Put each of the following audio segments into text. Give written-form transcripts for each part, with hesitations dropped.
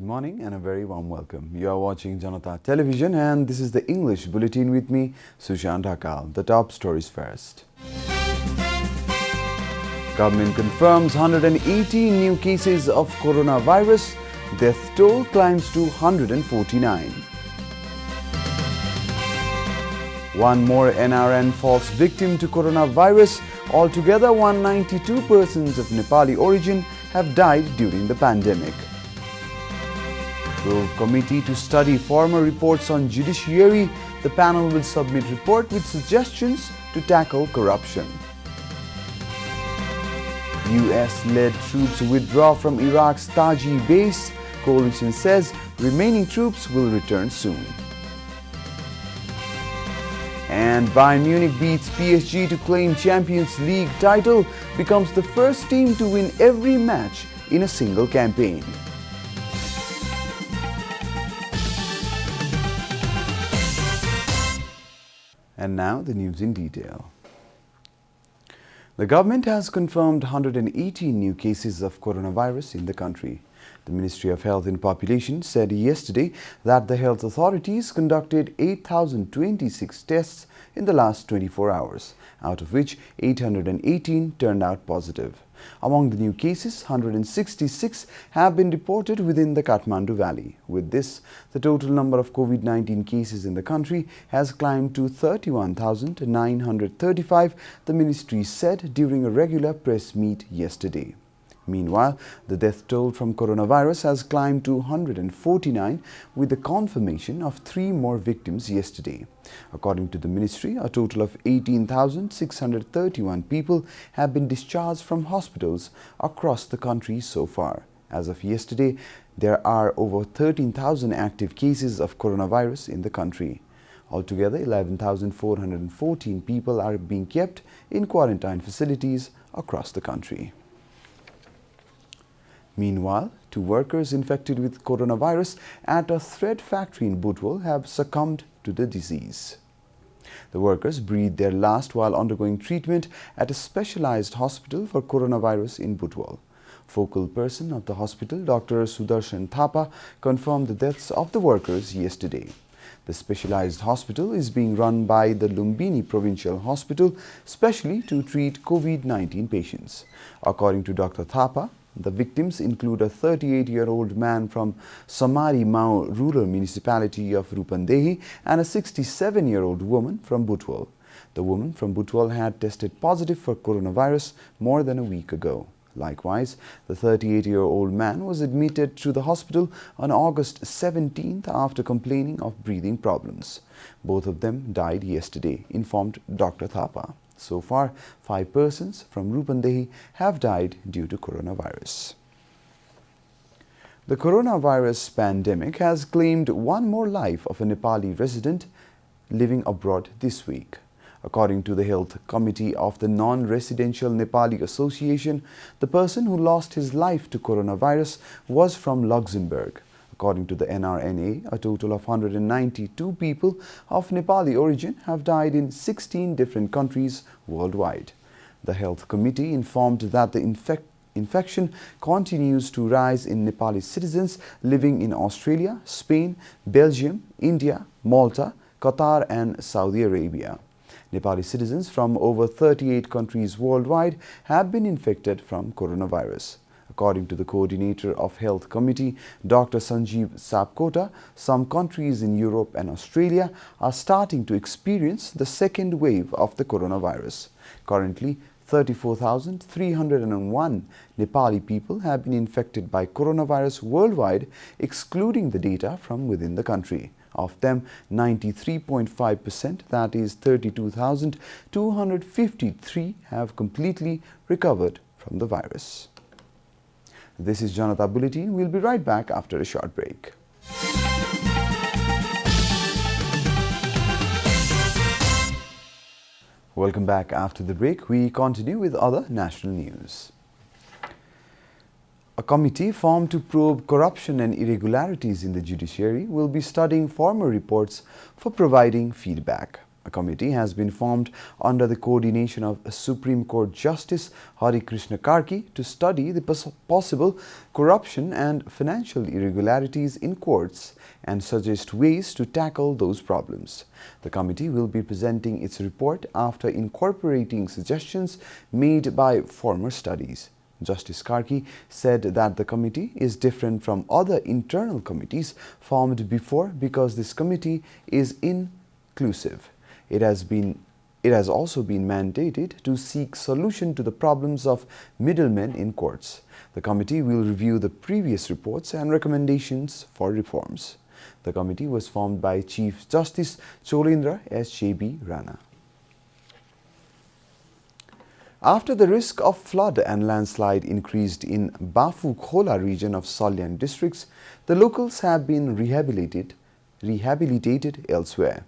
morning and a very warm welcome. You are watching Janata Television and this is the English Bulletin with me, Sushant Hakal. The top stories first. Government confirms 118 new cases of coronavirus. Death toll climbs to 149. One more NRN falls victim to coronavirus. Altogether, 192 persons of Nepali origin have died during the pandemic. Probe committee to study former reports on judiciary. The panel will submit report with suggestions to tackle corruption. US-led troops withdraw from Iraq's Taji base. Coalition says remaining troops will return soon. And Bayern Munich beats PSG to claim Champions League title, becomes the first team to win every match in a single campaign. And now the news in detail. The government has confirmed 118 new cases of coronavirus in the country. The Ministry of Health and Population said yesterday that the health authorities conducted 8,026 tests in the last 24 hours, out of which 818 turned out positive. Among the new cases, 166 have been reported within the Kathmandu Valley. With this, the total number of COVID-19 cases in the country has climbed to 31,935, the ministry said during a regular press meet yesterday. Meanwhile, the death toll from coronavirus has climbed to 149 with the confirmation of 3 more victims yesterday. According to the ministry, a total of 18,631 people have been discharged from hospitals across the country so far. As of yesterday, there are over 13,000 active cases of coronavirus in the country. Altogether, 11,414 people are being kept in quarantine facilities across the country. Meanwhile, 2 workers infected with coronavirus at a thread factory in Bhadra have succumbed to the disease. The workers breathed their last while undergoing treatment at a specialized hospital for coronavirus in Bhadra. Focal person of the hospital, Dr. Sudarshan Thapa, confirmed the deaths of the workers yesterday. The specialized hospital is being run by the Lumbini Provincial Hospital, specially to treat COVID-19 patients. According to Dr. Thapa, the victims include a 38-year-old man from Samari Mao rural municipality of Rupandehi and a 67-year-old woman from Butwal. The woman from Butwal had tested positive for coronavirus more than a week ago. Likewise, the 38-year-old man was admitted to the hospital on August 17th after complaining of breathing problems. Both of them died yesterday, informed Dr. Thapa. So far, 5 persons from Rupandehi have died due to coronavirus. The coronavirus pandemic has claimed one more life of a Nepali resident living abroad this week. According to the Health Committee of the Non-Residential Nepali Association, the person who lost his life to coronavirus was from Luxembourg. According to the NRNA, a total of 192 people of Nepali origin have died in 16 different countries worldwide. The Health Committee informed that the infection continues to rise in Nepali citizens living in Australia, Spain, Belgium, India, Malta, Qatar and Saudi Arabia. Nepali citizens from over 38 countries worldwide have been infected from coronavirus. According to the coordinator of Health Committee, Dr. Sanjeev Sapkota, some countries in Europe and Australia are starting to experience the second wave of the coronavirus. Currently, 34,301 Nepali people have been infected by coronavirus worldwide, excluding the data from within the country. Of them, 93.5%, that is 32,253, have completely recovered from the virus. This is Janata Bulletin. We'll be right back after a short break. Welcome back after the break. We continue with other national news. A committee formed to probe corruption and irregularities in the judiciary will be studying former reports for providing feedback. A committee has been formed under the coordination of Supreme Court Justice Hari Krishna Karki to study the possible corruption and financial irregularities in courts and suggest ways to tackle those problems. The committee will be presenting its report after incorporating suggestions made by former studies. Justice Karki said that the committee is different from other internal committees formed before because this committee is inclusive. It has also been mandated to seek solution to the problems of middlemen in courts. The committee will review the previous reports and recommendations for reforms. The committee was formed by Chief Justice Cholendra S. J.B. Rana. After the risk of flood and landslide increased in Bafukhola region of Salyan districts, the locals have been rehabilitated elsewhere.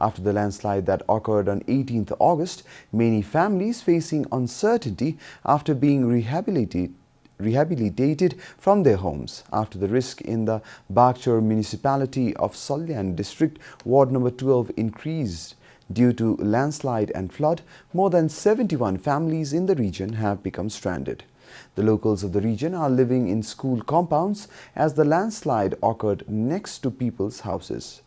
After the landslide that occurred on 18th August, many families facing uncertainty after being rehabilitated from their homes after the risk in the Bhadra municipality of Salyan district, Ward number 12 increased due to landslide and flood. More than 71 families in the region have become stranded. The locals of the region are living in school compounds as the landslide occurred next to people's houses.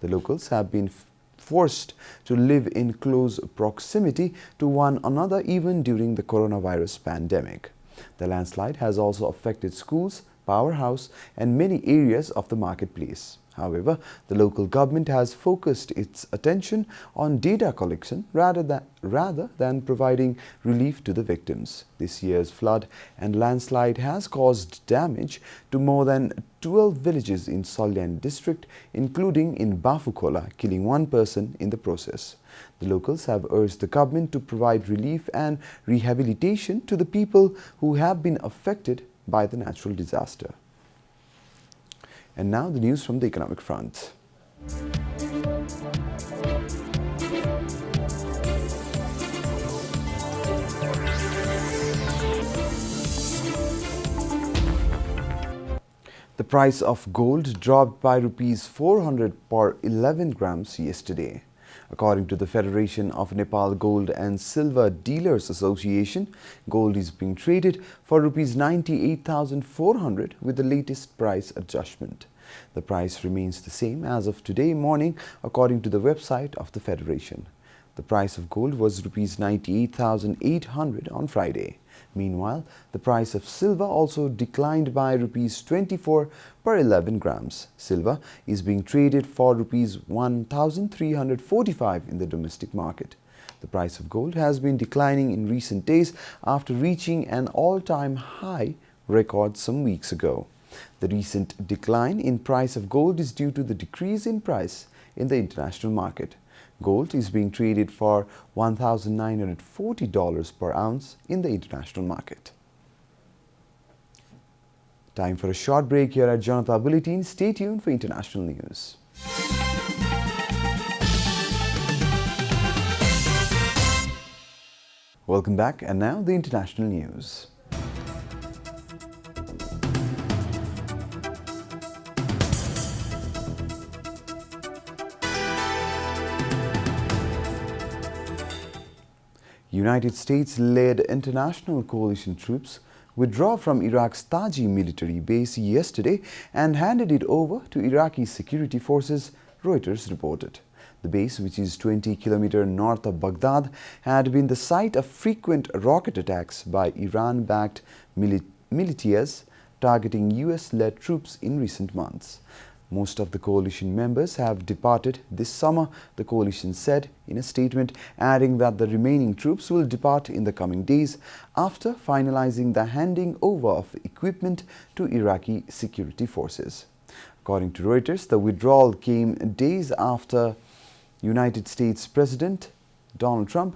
The locals have been forced to live in close proximity to one another even during the coronavirus pandemic. The landslide has also affected schools, powerhouse, and many areas of the marketplace. However, the local government has focused its attention on data collection rather than providing relief to the victims. This year's flood and landslide has caused damage to more than 12 villages in Salyan district, including in Bafukhola, killing one person in the process. The locals have urged the government to provide relief and rehabilitation to the people who have been affected by the natural disaster. And now the news from the economic front. The price of gold dropped by Rs 400 per 11 grams yesterday. According to the Federation of Nepal Gold and Silver Dealers Association, gold is being traded for Rs 98,400 with the latest price adjustment. The price remains the same as of today morning, according to the website of the Federation. The price of gold was Rs 98,800 on Friday. Meanwhile, the price of silver also declined by Rs 24 per 11 grams. Silver is being traded for Rs 1,345 in the domestic market. The price of gold has been declining in recent days after reaching an all-time high record some weeks ago. The recent decline in price of gold is due to the decrease in price in the international market. Gold is being traded for $1,940 per ounce in the international market. Time for a short break here at Janata Bulletin. Stay tuned for international news. Welcome back, and now the international news. United States-led international coalition troops withdrew from Iraq's Taji military base yesterday and handed it over to Iraqi security forces, Reuters reported. The base, which is 20 kilometers north of Baghdad, had been the site of frequent rocket attacks by Iran-backed militias targeting US-led troops in recent months. Most of the coalition members have departed this summer, the coalition said in a statement, adding that the remaining troops will depart in the coming days after finalizing the handing over of equipment to Iraqi security forces. According to Reuters, the withdrawal came days after United States President Donald Trump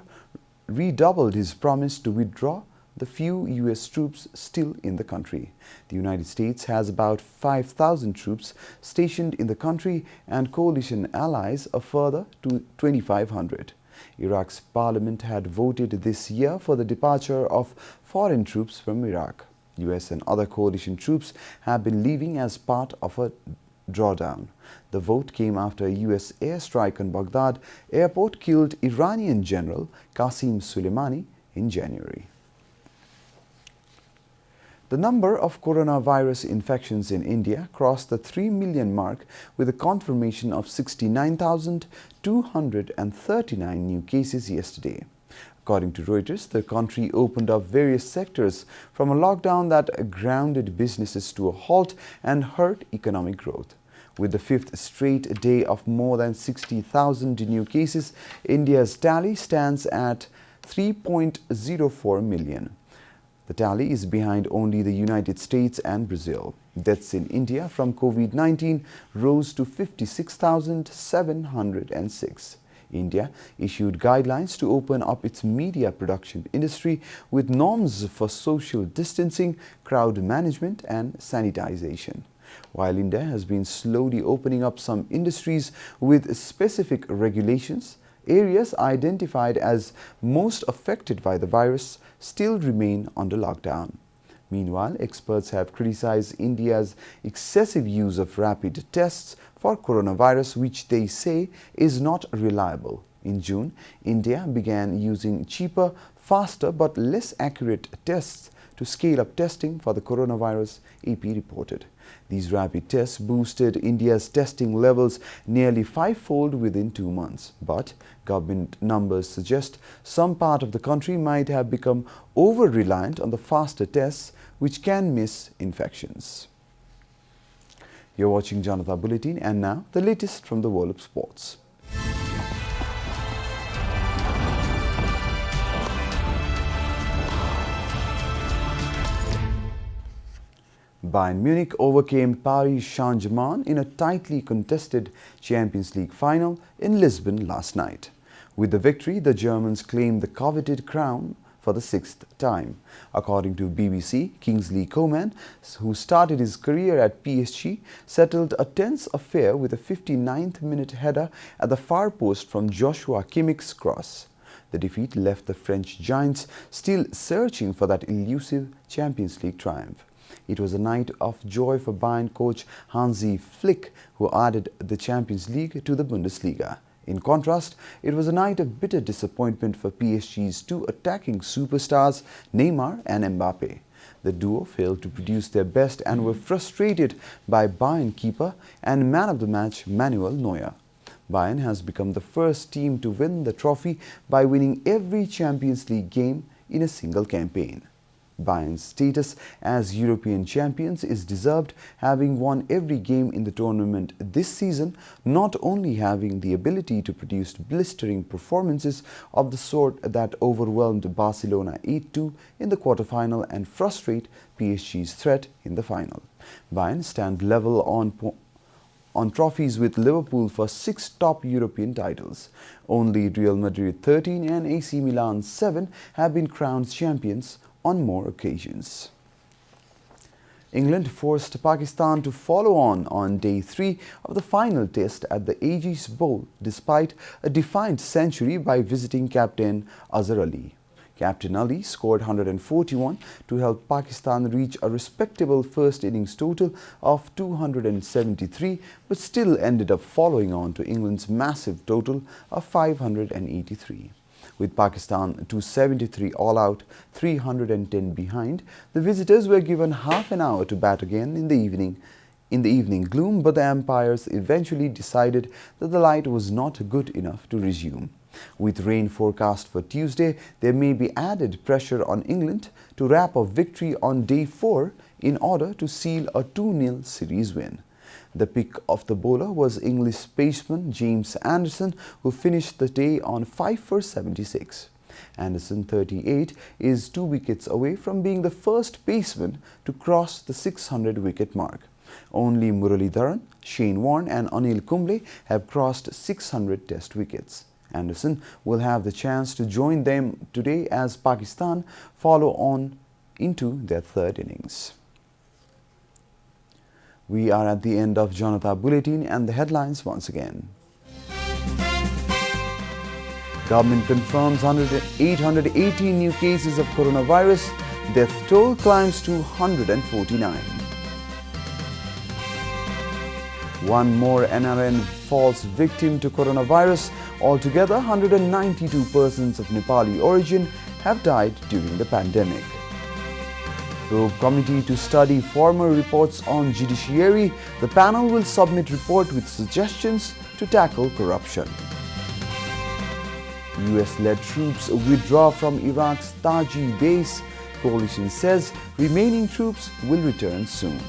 redoubled his promise to withdraw the few U.S. troops still in the country. The United States has about 5,000 troops stationed in the country and coalition allies a further to 2,500. Iraq's parliament had voted this year for the departure of foreign troops from Iraq. U.S. and other coalition troops have been leaving as part of a drawdown. The vote came after a U.S. airstrike on Baghdad airport killed Iranian General Qasem Soleimani in January. The number of coronavirus infections in India crossed the 3 million mark with a confirmation of 69,239 new cases yesterday. According to Reuters, the country opened up various sectors from a lockdown that grounded businesses to a halt and hurt economic growth. With the fifth straight day of more than 60,000 new cases, India's tally stands at 3.04 million. The tally is behind only the United States and Brazil. Deaths in India from COVID-19 rose to 56,706. India issued guidelines to open up its media production industry with norms for social distancing, crowd management and sanitization. While India has been slowly opening up some industries with specific regulations, areas identified as most affected by the virus still remain under lockdown. Meanwhile, experts have criticized India's excessive use of rapid tests for coronavirus, which they say is not reliable. In June, India began using cheaper, faster but less accurate tests to scale up testing for the coronavirus, AP reported. These rapid tests boosted India's testing levels nearly fivefold within 2 months. But government numbers suggest some part of the country might have become over-reliant on the faster tests, which can miss infections. You're watching Janata Bulletin, and now the latest from the world of sports. Bayern Munich overcame Paris Saint-Germain in a tightly contested Champions League final in Lisbon last night. With the victory, the Germans claimed the coveted crown for the sixth time. According to BBC, Kingsley Coman, who started his career at PSG, settled a tense affair with a 59th-minute header at the far post from Joshua Kimmich's cross. The defeat left the French giants still searching for that elusive Champions League triumph. It was a night of joy for Bayern coach Hansi Flick, who added the Champions League to the Bundesliga. In contrast, it was a night of bitter disappointment for PSG's two attacking superstars, Neymar and Mbappe. The duo failed to produce their best and were frustrated by Bayern keeper and man of the match Manuel Neuer. Bayern has become the first team to win the trophy by winning every Champions League game in a single campaign. Bayern's status as European champions is deserved, having won every game in the tournament this season, not only having the ability to produce blistering performances of the sort that overwhelmed Barcelona 8-2 in the quarterfinal and frustrate PSG's threat in the final. Bayern stand level on trophies with Liverpool for 6 top European titles. Only Real Madrid 13 and AC Milan 7 have been crowned champions on more occasions. England forced Pakistan to follow on day 3 of the final test at the Aegis Bowl despite a defiant century by visiting captain Azhar Ali. Captain Ali scored 141 to help Pakistan reach a respectable first innings total of 273, but still ended up following on to England's massive total of 583. With Pakistan 273 all out, 310 behind, the visitors were given half an hour to bat again in the evening gloom, but the umpires eventually decided that the light was not good enough to resume. With rain forecast for Tuesday, there may be added pressure on England to wrap up victory on day 4 in order to seal a 2-0 series win. The pick of the bowler was English batsman James Anderson, who finished the day on 5 for 76. Anderson, 38, is 2 wickets away from being the first batsman to cross the 600-wicket mark. Only Muralidharan, Shane Warne and Anil Kumble have crossed 600 test wickets. Anderson will have the chance to join them today as Pakistan follow on into their third innings. We are at the end of Janata Bulletin, and the headlines once again. Government confirms 818 new cases of coronavirus. Death toll climbs to 149. One more NRN falls victim to coronavirus. Altogether, 192 persons of Nepali origin have died during the pandemic. Probe committee to study former reports on judiciary. The panel will submit report with suggestions to tackle corruption. US-led troops withdraw from Iraq's Taji base. Coalition says remaining troops will return soon.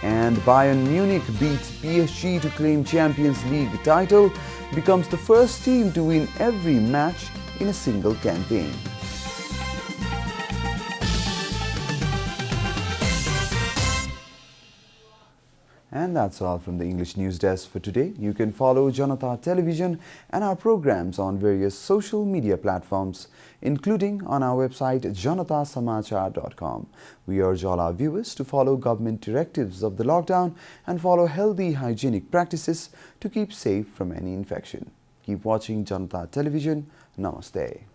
And Bayern Munich beats PSG to claim Champions League title, becomes the first team to win every match in a single campaign. And that's all from the English News Desk for today. You can follow Janata Television and our programs on various social media platforms, including on our website janatasamachar.com. We urge all our viewers to follow government directives of the lockdown and follow healthy hygienic practices to keep safe from any infection. Keep watching Janata Television. Namaste.